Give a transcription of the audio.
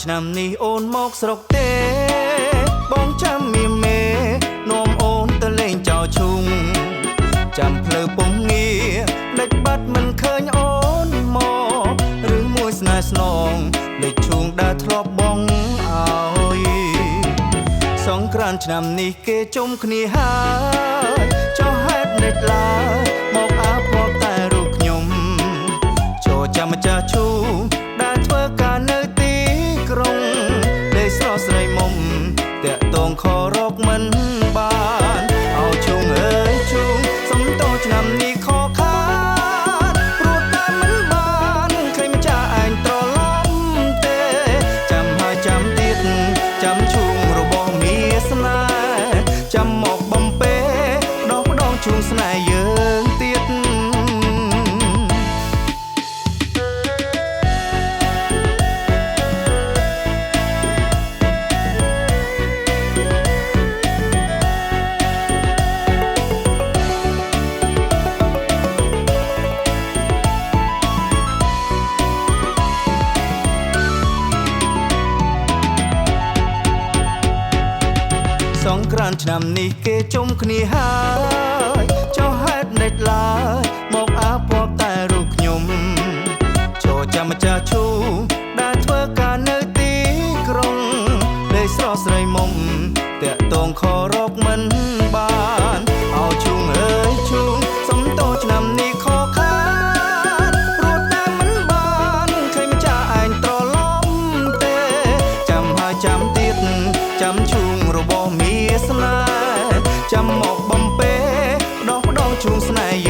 ឆ្នាំនេះអូនមកស្រុកទេបងចាំមានមេនាំអូនទៅលេងចោលឈុងចាំផ្លូវពងងារដាច់បាត់មិនឃើញអូនមកឬមួយស្នេហ៍ស្នងលេចឈុងដើរធ្លាប់បងឲ្យសង្ក្រាន្តឆ្នាំនេះគេជុំគ្នាហើយចុះហេតុនេះឡើយមកអាប់រាប់តែរូបខ្ញុំចូលចាំម្ចាស់ឈូដែលធ្វើការនៅទីក្រុងលេខស្រស់ស្រីមុំតាក់ទងខរកមិនបានអោជុងអើយជុងសំតោឆ្នាំនេះខកខានព្រោះតែមិនបានឃើញម្ចាស់ឯងត្រឡប់ទេចាំហើយចាំទៀតចាំជុងរបស់មាស្នេហ៍ចាំមកបំពេដងដងជុងស្នេហ៍យើងទៀតសង្ក្រាន្តឆ្នាំនេះគេជុំគ្នាហើយចុះហេតុនេះឡើយមកអាប់រាប់តែរូបខ្ញុំចូលចាំម្ចាស់ឈូដែលធ្វើការនៅទីក្រុងលេខស្រស់ស្រីមុំតាក់ទងខរកមិនបានអោជុងអើយជុងសំតោឆ្នាំនេះខកខានព្រោះតែមិនបានឃើញម្ចាស់ឯងត្រឡប់ទេចាំហើយចាំទៀតចាំជុងរបស់មាស្នេហ៍ចាំមកបំពេដងដងជុងស្នេហ៍